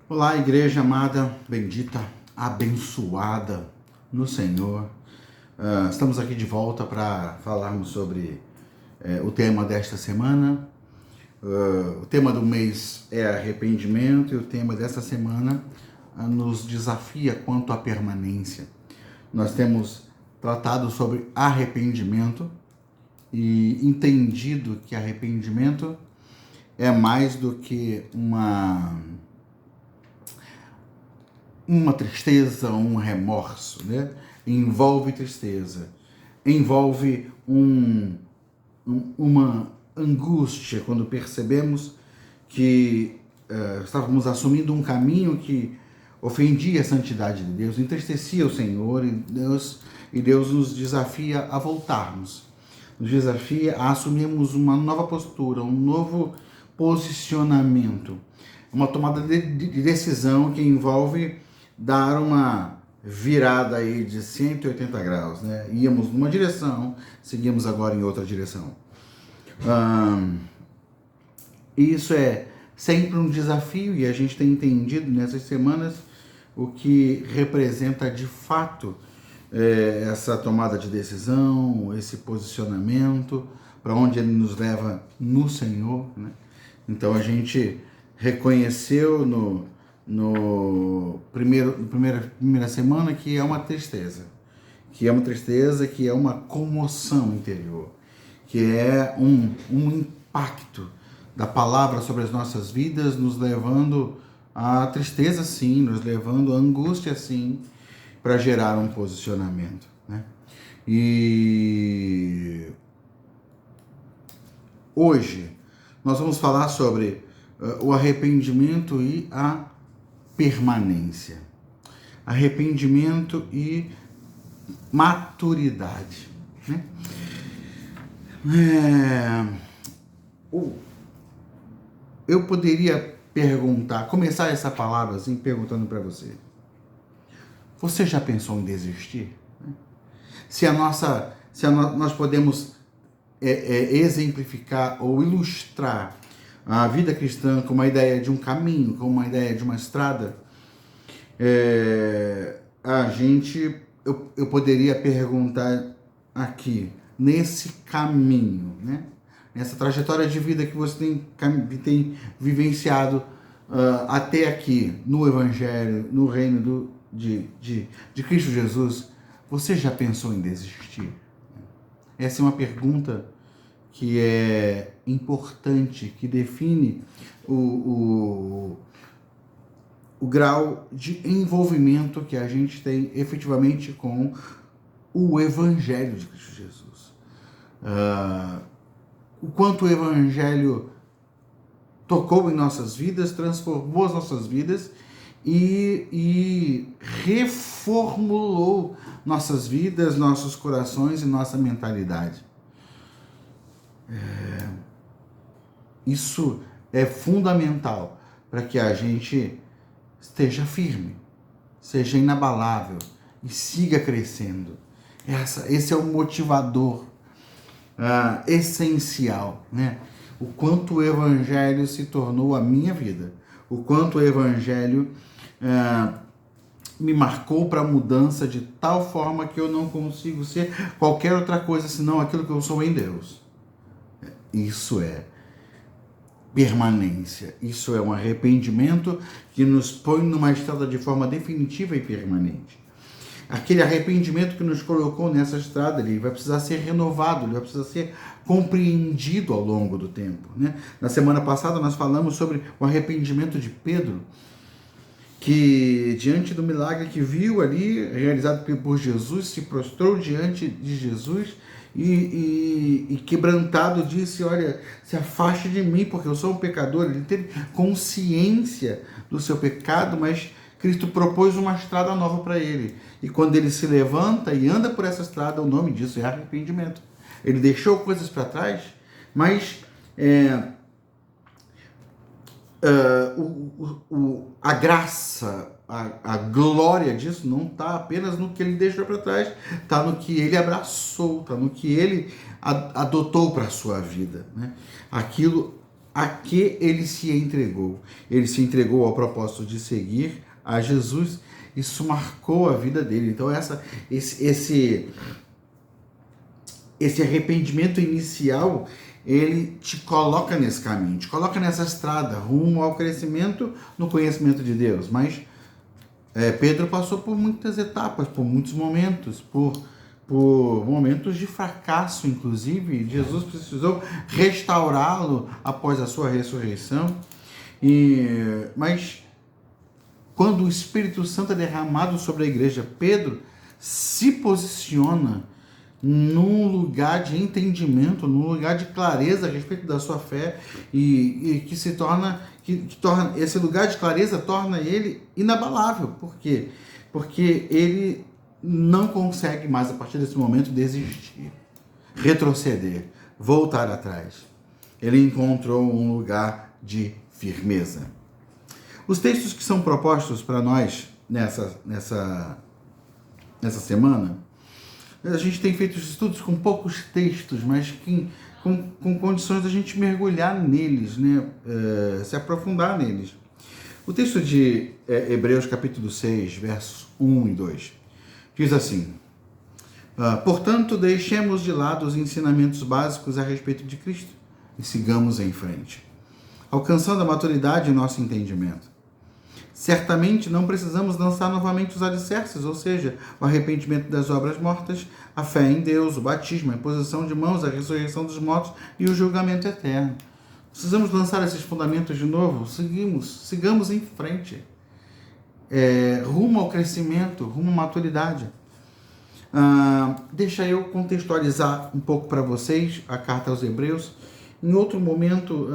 Olá, igreja amada, bendita, abençoada no Senhor. Estamos aqui de volta para falarmos sobre o tema desta semana. O tema do mês é arrependimento e o tema desta semana nos desafia quanto à permanência. Nós temos tratado sobre arrependimento e entendido que arrependimento é mais do que uma tristeza, um remorso, né? Envolve tristeza, envolve uma angústia quando percebemos que estávamos assumindo um caminho que ofendia a santidade de Deus, entristecia o Senhor, e Deus nos desafia a voltarmos, nos desafia a assumirmos uma nova postura, um novo posicionamento, uma tomada de decisão que envolve dar uma virada aí de 180 graus, né? Íamos numa direção, seguimos agora em outra direção. Isso é sempre um desafio e a gente tem entendido nessas semanas o que representa de fato essa tomada de decisão, esse posicionamento, para onde ele nos leva no Senhor, né? Então a gente reconheceu primeira semana que é uma tristeza, que é uma comoção interior, que é um impacto da palavra sobre as nossas vidas, nos levando à tristeza sim, nos levando à angústia sim, para gerar um posicionamento, né? E hoje nós vamos falar sobre o arrependimento e a permanência. Arrependimento e maturidade, né? Eu poderia começar essa palavra assim, perguntando para você: você já pensou em desistir? Nós podemos exemplificar ou ilustrar a vida cristã com uma ideia de um caminho, com uma ideia de uma estrada, eu poderia perguntar aqui, nesse caminho, né? Nessa trajetória de vida que você tem vivenciado até aqui, no Evangelho, no reino de Cristo Jesus, você já pensou em desistir? Essa é uma pergunta que é importante, que define o grau de envolvimento que a gente tem efetivamente com o Evangelho de Cristo Jesus. O quanto o Evangelho tocou em nossas vidas, transformou as nossas vidas e reformulou nossas vidas, nossos corações e nossa mentalidade. Isso é fundamental para que a gente esteja firme, seja inabalável e siga crescendo. Esse é o motivador essencial, né? O quanto o Evangelho se tornou a minha vida, o quanto o Evangelho me marcou para a mudança de tal forma que eu não consigo ser qualquer outra coisa senão aquilo que eu sou em Deus. Isso é permanência, isso é um arrependimento que nos põe numa estrada de forma definitiva e permanente. Aquele arrependimento que nos colocou nessa estrada, ele vai precisar ser renovado, ele vai precisar ser compreendido ao longo do tempo, né? Na semana passada nós falamos sobre o arrependimento de Pedro, que diante do milagre que viu ali, realizado por Jesus, se prostrou diante de Jesus e quebrantado disse: olha, se afaste de mim, porque eu sou um pecador. Ele teve consciência do seu pecado, mas Cristo propôs uma estrada nova para ele. E quando ele se levanta e anda por essa estrada, o nome disso é arrependimento. Ele deixou coisas para trás, mas a graça, a glória disso não está apenas no que ele deixou para trás, está no que ele abraçou, está no que ele adotou para a sua vida, né? a que ele se entregou. Ele se entregou ao propósito de seguir a Jesus. Isso marcou a vida dele. Então esse arrependimento inicial, ele te coloca nesse caminho, te coloca nessa estrada rumo ao crescimento no conhecimento de Deus. Mas Pedro passou por muitas etapas, por muitos momentos, por momentos de fracasso, inclusive. Jesus precisou restaurá-lo após a sua ressurreição. Mas quando o Espírito Santo é derramado sobre a igreja, Pedro se posiciona num lugar de entendimento, num lugar de clareza a respeito da sua fé, e que se torna, esse lugar de clareza torna ele inabalável. Por quê? Porque ele não consegue mais, a partir desse momento, desistir, retroceder, voltar atrás. Ele encontrou um lugar de firmeza. Os textos que são propostos para nós nessa semana, a gente tem feito estudos com poucos textos, mas com condições da gente mergulhar neles, né? Se aprofundar neles. O texto de Hebreus capítulo 6, versos 1 e 2, diz assim: portanto, deixemos de lado os ensinamentos básicos a respeito de Cristo e sigamos em frente, alcançando a maturidade em nosso entendimento. Certamente não precisamos lançar novamente os alicerces, ou seja, o arrependimento das obras mortas, a fé em Deus, o batismo, a imposição de mãos, a ressurreição dos mortos e o julgamento eterno. Precisamos lançar esses fundamentos de novo? Sigamos em frente, rumo ao crescimento, rumo à maturidade. Deixa eu contextualizar um pouco para vocês a carta aos Hebreus. Em outro momento,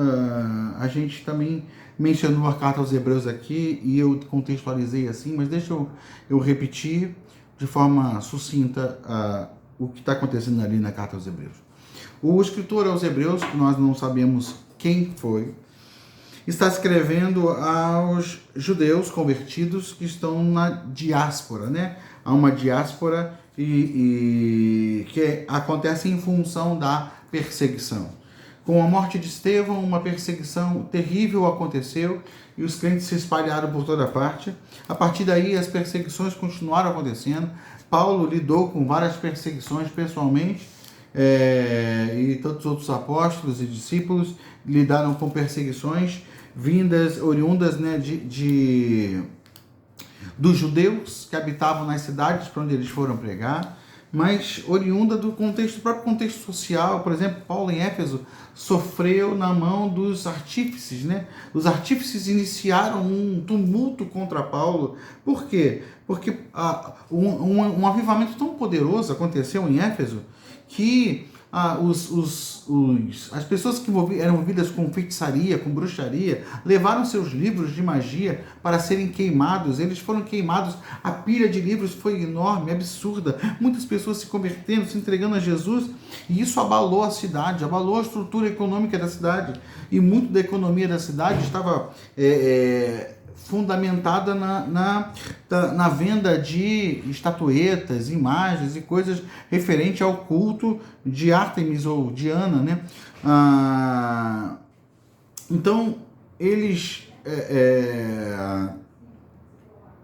a gente também mencionou a carta aos Hebreus aqui e eu contextualizei assim, mas deixa eu repetir de forma sucinta o que está acontecendo ali na carta aos Hebreus. O escritor aos Hebreus, que nós não sabemos quem foi, está escrevendo aos judeus convertidos que estão na diáspora, né? Há uma diáspora que acontece em função da perseguição. Com a morte de Estevão, uma perseguição terrível aconteceu e os crentes se espalharam por toda parte. A partir daí, as perseguições continuaram acontecendo. Paulo lidou com várias perseguições pessoalmente, e tantos outros apóstolos e discípulos lidaram com perseguições oriundas, né, dos judeus que habitavam nas cidades para onde eles foram pregar, mas oriunda do próprio contexto social. Por exemplo, Paulo em Éfeso sofreu na mão dos artífices, né? Os artífices iniciaram um tumulto contra Paulo. Por quê? Porque um avivamento tão poderoso aconteceu em Éfeso que as pessoas que eram envolvidas com feitiçaria, com bruxaria, levaram seus livros de magia para serem queimados. Eles foram queimados, a pilha de livros foi enorme, absurda. Muitas pessoas se convertendo, se entregando a Jesus, e isso abalou a cidade, abalou a estrutura econômica da cidade. E muito da economia da cidade estava fundamentada na venda de estatuetas, imagens e coisas referente ao culto de Ártemis ou Diana, né? Então, eles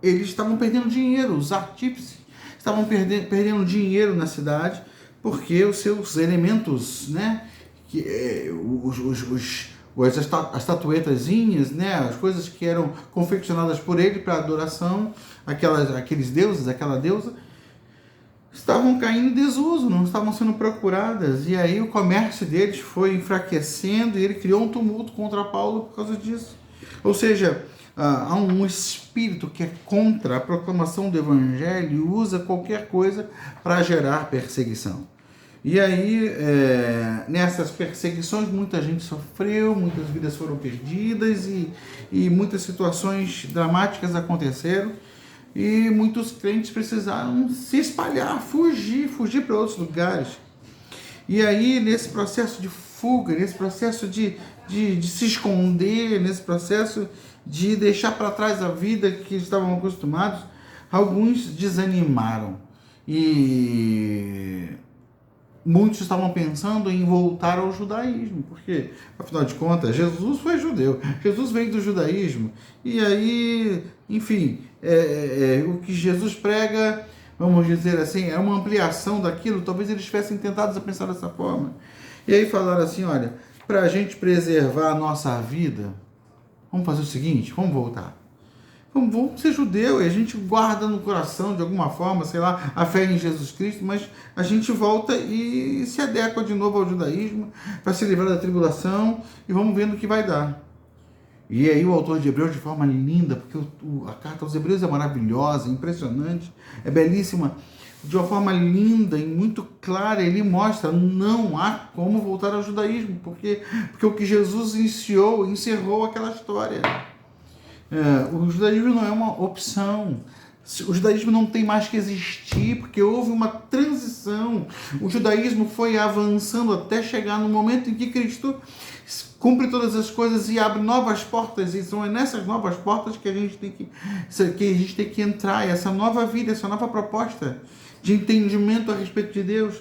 estavam perdendo dinheiro, os artífices estavam perdendo dinheiro na cidade, porque os seus elementos, né? As estatuetazinhas, né, as coisas que eram confeccionadas por ele para adoração, aqueles deuses, aquela deusa, estavam caindo em desuso, não estavam sendo procuradas. E aí o comércio deles foi enfraquecendo e ele criou um tumulto contra Paulo por causa disso. Ou seja, há um espírito que é contra a proclamação do evangelho e usa qualquer coisa para gerar perseguição. E aí, nessas perseguições, muita gente sofreu, muitas vidas foram perdidas e muitas situações dramáticas aconteceram. E muitos crentes precisaram se espalhar, fugir para outros lugares. E aí, nesse processo de fuga, nesse processo de se esconder, nesse processo de deixar para trás a vida que estavam acostumados, alguns desanimaram. E muitos estavam pensando em voltar ao judaísmo, porque, afinal de contas, Jesus foi judeu, Jesus veio do judaísmo, e aí, enfim, o que Jesus prega, vamos dizer assim, é uma ampliação daquilo. Talvez eles tivessem tentado pensar dessa forma. E aí falaram assim, olha, para a gente preservar a nossa vida, vamos fazer o seguinte, vamos voltar. Vamos ser judeu, e a gente guarda no coração, de alguma forma, sei lá, a fé em Jesus Cristo, mas a gente volta e se adequa de novo ao judaísmo para se livrar da tribulação, e vamos vendo o que vai dar. E aí o autor de Hebreus, de forma linda, porque a carta aos Hebreus é maravilhosa, impressionante, é belíssima, de uma forma linda e muito clara, ele mostra, não há como voltar ao judaísmo, porque o que Jesus encerrou aquela história. O judaísmo não é uma opção. O judaísmo não tem mais que existir, porque houve uma transição. O judaísmo foi avançando até chegar no momento em que Cristo cumpre todas as coisas e abre novas portas, e são nessas novas portas que a gente tem que entrar, essa nova vida, essa nova proposta de entendimento a respeito de Deus.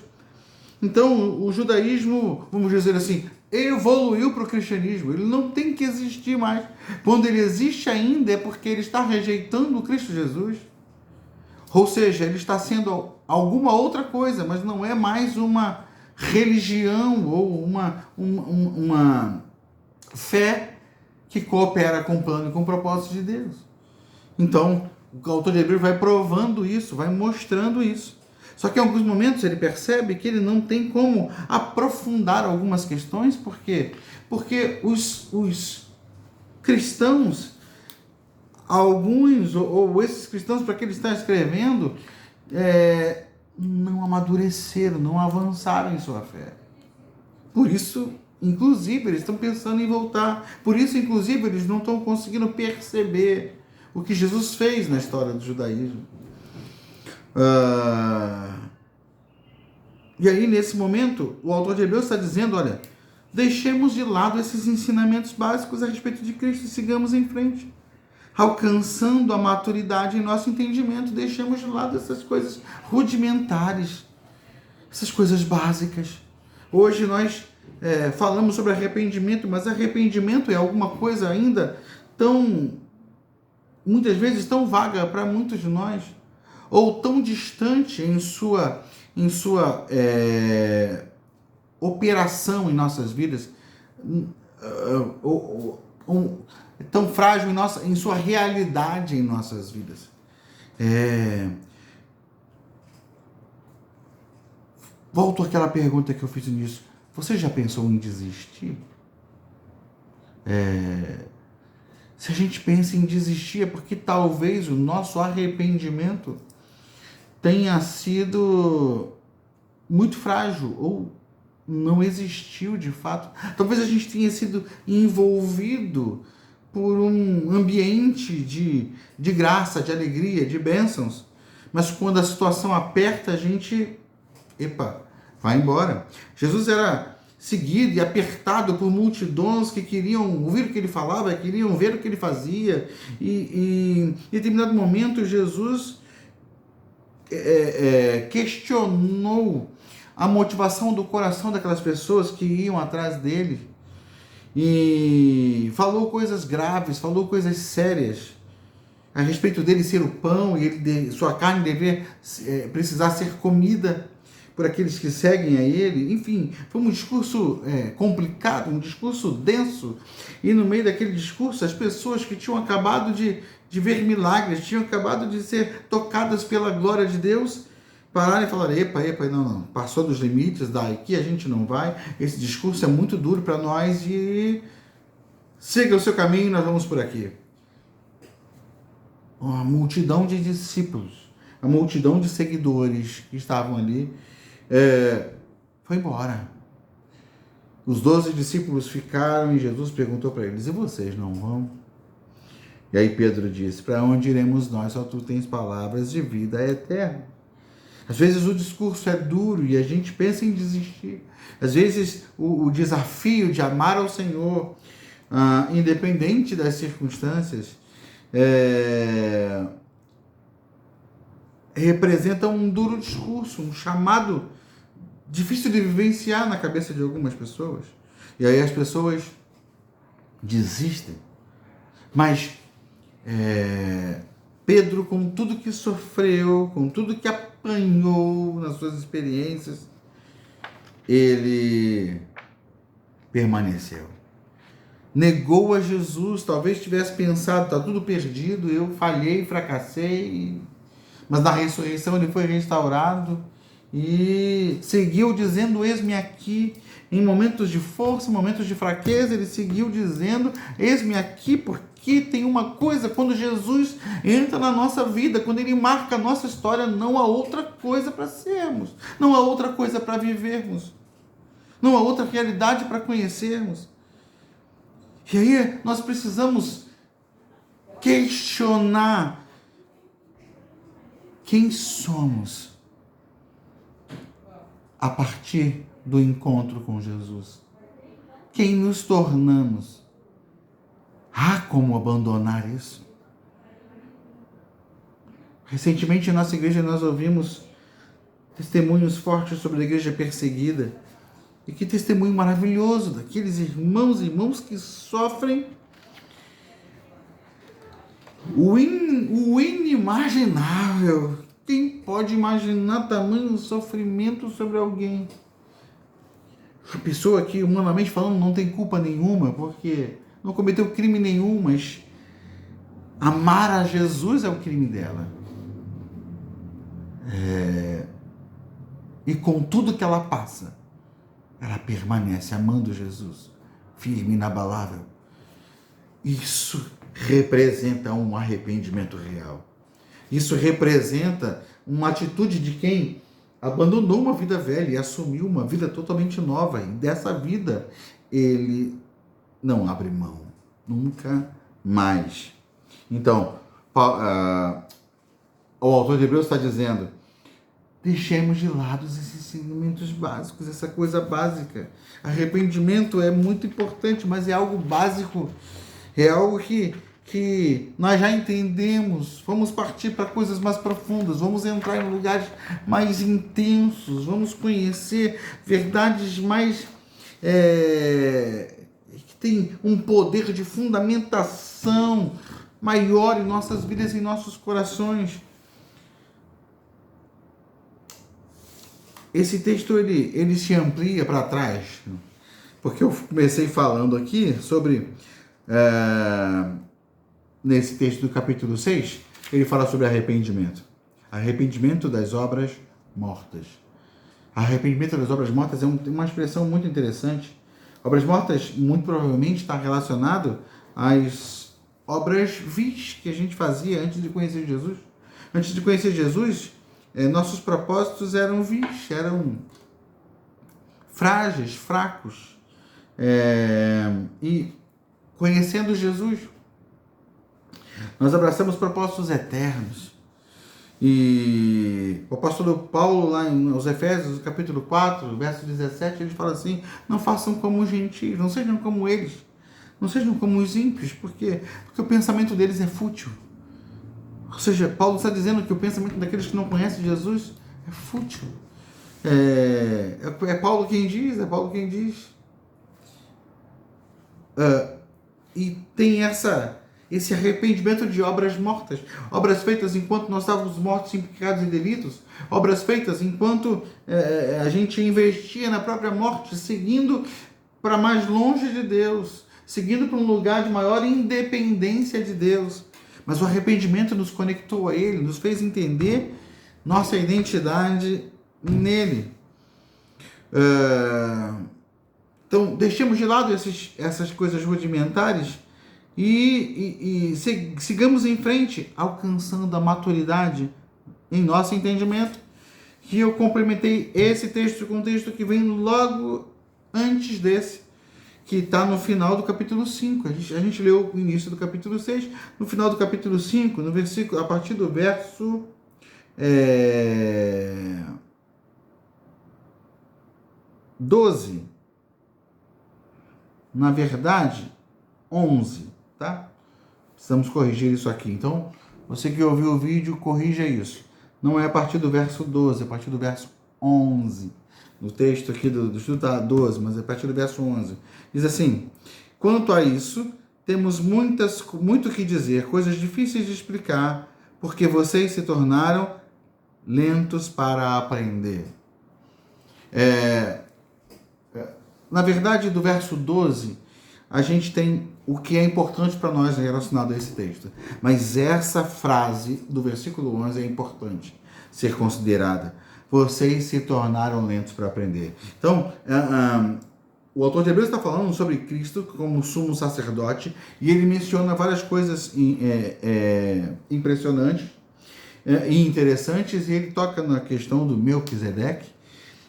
Então, o judaísmo, vamos dizer assim, evoluiu para o cristianismo. Ele não tem que existir mais. Quando ele existe ainda, é porque ele está rejeitando o Cristo Jesus. Ou seja, ele está sendo alguma outra coisa, mas não é mais uma religião ou uma fé que coopera com o plano e com o propósito de Deus. Então, o autor de Hebreus vai provando isso, vai mostrando isso. Só que em alguns momentos ele percebe que ele não tem como aprofundar algumas questões. Por quê? Porque os cristãos, alguns, ou esses cristãos para que ele está escrevendo, não amadureceram, não avançaram em sua fé. Por isso, inclusive, eles estão pensando em voltar. Por isso, inclusive, eles não estão conseguindo perceber o que Jesus fez na história do judaísmo. E aí, nesse momento, o autor de Hebreus está dizendo, olha, deixemos de lado esses ensinamentos básicos a respeito de Cristo e sigamos em frente. Alcançando a maturidade em nosso entendimento, deixemos de lado essas coisas rudimentares, essas coisas básicas. Hoje nós falamos sobre arrependimento, mas arrependimento é alguma coisa ainda muitas vezes tão vaga para muitos de nós, ou tão distante em sua operação em nossas vidas, tão frágil em sua realidade em nossas vidas. Volto àquela pergunta que eu fiz no início. Você já pensou em desistir? Se a gente pensa em desistir, é porque talvez o nosso arrependimento tenha sido muito frágil, ou não existiu de fato. Talvez a gente tenha sido envolvido por um ambiente de graça, de alegria, de bênçãos, mas quando a situação aperta, a gente, vai embora. Jesus era seguido e apertado por multidões que queriam ouvir o que ele falava, queriam ver o que ele fazia, e em determinado momento Jesus questionou a motivação do coração daquelas pessoas que iam atrás dele, e falou coisas graves, falou coisas sérias a respeito dele ser o pão, e sua carne precisar ser comida por aqueles que seguem a ele. Enfim, foi um discurso complicado, um discurso denso, e no meio daquele discurso, as pessoas que tinham acabado de ver milagres, tinham acabado de ser tocadas pela glória de Deus, pararam e falaram, não, passou dos limites, daqui a gente não vai, esse discurso é muito duro para nós, e siga o seu caminho, nós vamos por aqui. Uma multidão de discípulos, a multidão de seguidores que estavam ali, foi embora. Os 12 discípulos ficaram e Jesus perguntou para eles, e vocês não vão? E aí Pedro disse, para onde iremos nós? Só tu tens palavras de vida eterna. Às vezes o discurso é duro e a gente pensa em desistir. Às vezes o desafio de amar ao Senhor, independente das circunstâncias, representa um duro discurso, um chamado difícil de vivenciar na cabeça de algumas pessoas. E aí as pessoas desistem. Mas Pedro, com tudo que sofreu, com tudo que apanhou nas suas experiências, ele permaneceu. Negou a Jesus, talvez tivesse pensado, está tudo perdido, eu falhei, fracassei, mas na ressurreição ele foi restaurado e seguiu dizendo, eis-me aqui. Em momentos de força, em momentos de fraqueza, ele seguiu dizendo, eis-me aqui, porque tem uma coisa, quando Jesus entra na nossa vida, quando ele marca a nossa história, não há outra coisa para sermos, não há outra coisa para vivermos, não há outra realidade para conhecermos. E aí nós precisamos questionar quem somos a partir do encontro com Jesus. Quem nos tornamos? Há como abandonar isso? Recentemente em nossa igreja nós ouvimos testemunhos fortes sobre a igreja perseguida. E que testemunho maravilhoso daqueles irmãos e irmãs que sofrem o inimaginável. Quem pode imaginar tamanho sofrimento sobre alguém? A pessoa que, humanamente falando, não tem culpa nenhuma, porque não cometeu crime nenhum, mas amar a Jesus é o crime dela. E com tudo que ela passa, ela permanece amando Jesus, firme, inabalável. Isso representa um arrependimento real. Isso representa uma atitude de quem abandonou uma vida velha e assumiu uma vida totalmente nova. E dessa vida ele não abre mão, nunca mais. Então, o autor de Hebreus está dizendo, deixemos de lado esses ensinamentos básicos, essa coisa básica. Arrependimento é muito importante, mas é algo básico, é algo que nós já entendemos. Vamos partir para coisas mais profundas, vamos entrar em lugares mais intensos, vamos conhecer verdades mais que tem um poder de fundamentação maior em nossas vidas e em nossos corações. Esse texto ele se amplia para trás, porque eu comecei falando aqui sobre, nesse texto do capítulo 6, ele fala sobre arrependimento. Arrependimento das obras mortas. Arrependimento das obras mortas é uma expressão muito interessante. Obras mortas, muito provavelmente, está relacionado às obras vis que a gente fazia antes de conhecer Jesus. Antes de conhecer Jesus, nossos propósitos eram vis, eram frágeis, fracos. E conhecendo Jesus, nós abraçamos propósitos eternos. E o apóstolo Paulo, lá aos Efésios, capítulo 4, verso 17, ele fala assim, não façam como os gentios, não sejam como eles, não sejam como os ímpios, porque o pensamento deles é fútil. Ou seja, Paulo está dizendo que o pensamento daqueles que não conhecem Jesus é fútil. É Paulo quem diz, e tem esse arrependimento de obras mortas, obras feitas enquanto nós estávamos mortos em pecados e delitos, obras feitas enquanto a gente investia na própria morte, seguindo para mais longe de Deus, seguindo para um lugar de maior independência de Deus. Mas o arrependimento nos conectou a Ele, nos fez entender nossa identidade nele. Então, deixemos de lado essas coisas rudimentares e sigamos em frente, alcançando a maturidade em nosso entendimento. Que eu complementei esse texto com um texto que vem logo antes desse, que está no final do capítulo 5. A gente leu o início do capítulo 6, no final do capítulo 5, no versículo, a partir do verso 12. Na verdade, 11, tá? Precisamos corrigir isso aqui. Então, você que ouviu o vídeo, corrija isso. Não é a partir do verso 12, é a partir do verso 11. no texto aqui do estudo tá 12, mas é a partir do verso 11. Diz assim: quanto a isso, temos muito o que dizer, coisas difíceis de explicar, porque vocês se tornaram lentos para aprender. Na verdade, do verso 12, a gente tem o que é importante para nós relacionado a esse texto. Mas essa frase do versículo 11 é importante ser considerada. Vocês se tornaram lentos para aprender. Então, o autor de Hebreus está falando sobre Cristo como sumo sacerdote e ele menciona várias coisas impressionantes e interessantes, e ele toca na questão do Melquisedeque,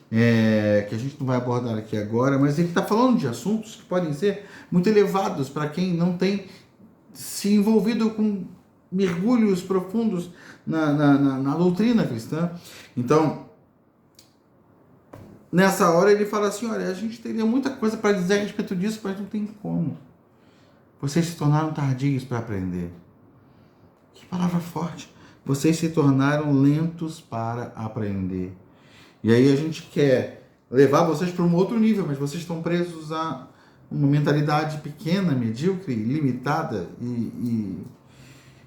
que a gente não vai abordar aqui agora, mas ele está falando de assuntos que podem ser muito elevados para quem não tem se envolvido com mergulhos profundos na doutrina cristã. Então, nessa hora ele fala assim: olha, a gente teria muita coisa para dizer a respeito disso, mas não tem como. Vocês se tornaram tardios para aprender. Que palavra forte. Vocês se tornaram lentos para aprender. E aí a gente quer levar vocês para um outro nível, mas vocês estão presos a uma mentalidade pequena, medíocre, limitada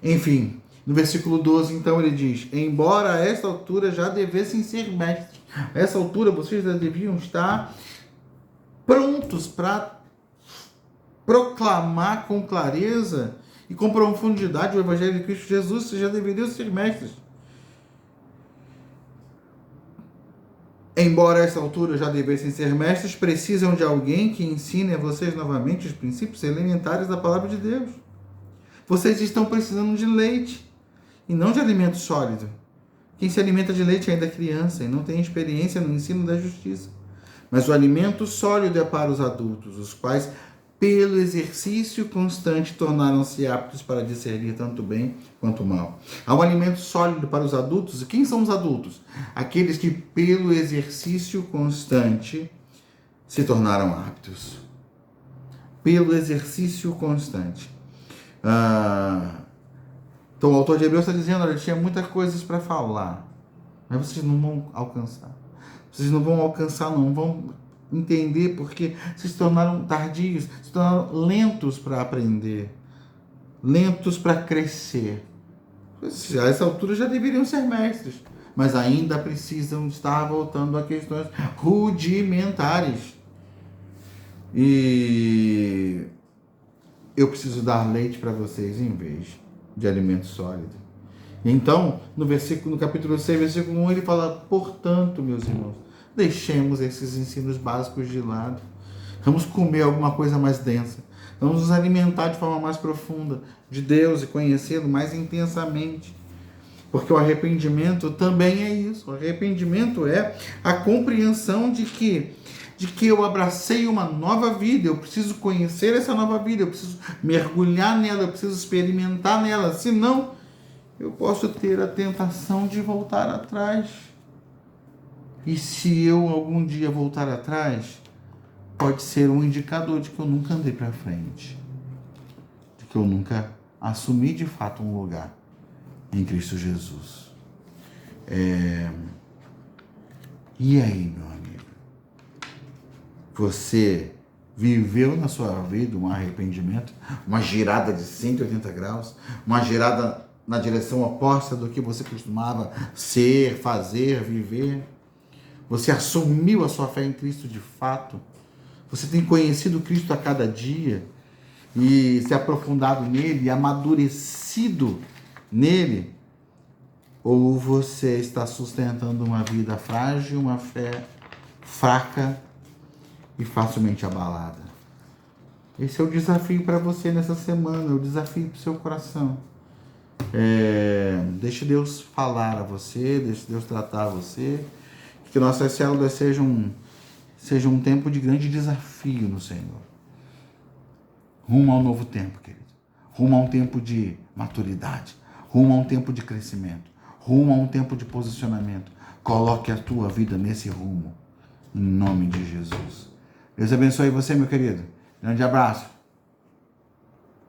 enfim. No versículo 12, então, ele diz: embora a esta altura já devessem ser mestres. A essa altura vocês já deviam estar prontos para proclamar com clareza e com profundidade o Evangelho de Cristo Jesus. Vocês já deveriam ser mestres. Embora a essa altura já devessem ser mestres, precisam de alguém que ensine a vocês novamente os princípios elementares da palavra de Deus. Vocês estão precisando de leite e não de alimento sólido. Quem se alimenta de leite ainda é criança e não tem experiência no ensino da justiça. Mas o alimento sólido é para os adultos, os quais, pelo exercício constante, tornaram-se aptos para discernir tanto bem quanto mal. Há um alimento sólido para os adultos. E quem são os adultos? Aqueles que, pelo exercício constante, se tornaram aptos. Pelo exercício constante. Então o autor de Hebreus está dizendo: olha, tinha muitas coisas para falar, mas vocês não vão alcançar. Vocês não vão alcançar, não vão entender, porque vocês se tornaram tardios, se tornaram lentos para aprender, lentos para crescer. A essa altura já deveriam ser mestres, mas ainda precisam estar voltando a questões rudimentares. E eu preciso dar leite para vocês em vez de alimento sólido. Então, no capítulo 6, versículo 1, ele fala: portanto, meus irmãos, deixemos esses ensinos básicos de lado. Vamos comer alguma coisa mais densa. Vamos nos alimentar de forma mais profunda de Deus e conhecê-lo mais intensamente. Porque o arrependimento também é isso. O arrependimento é a compreensão de que eu abracei uma nova vida, eu preciso conhecer essa nova vida, eu preciso mergulhar nela, eu preciso experimentar nela, senão eu posso ter a tentação de voltar atrás. E se eu algum dia voltar atrás, pode ser um indicador de que eu nunca andei para frente, de que eu nunca assumi de fato um lugar em Cristo Jesus. E aí, meu amigo? Você viveu na sua vida um arrependimento, uma girada de 180 graus, uma girada na direção oposta do que você costumava ser, fazer, viver? Você assumiu a sua fé em Cristo de fato? Você tem conhecido Cristo a cada dia e se aprofundado nele, e amadurecido nele? Ou você está sustentando uma vida frágil, uma fé fraca e facilmente abalada? Esse é o desafio para você nessa semana, é o desafio para o seu coração. Deixe Deus falar a você, deixe Deus tratar a você, que nossas células sejam um tempo de grande desafio no Senhor. Rumo ao novo tempo, querido. Rumo a um tempo de maturidade, rumo a um tempo de crescimento, rumo a um tempo de posicionamento. Coloque a tua vida nesse rumo, em nome de Jesus. Deus abençoe você, meu querido. Grande abraço.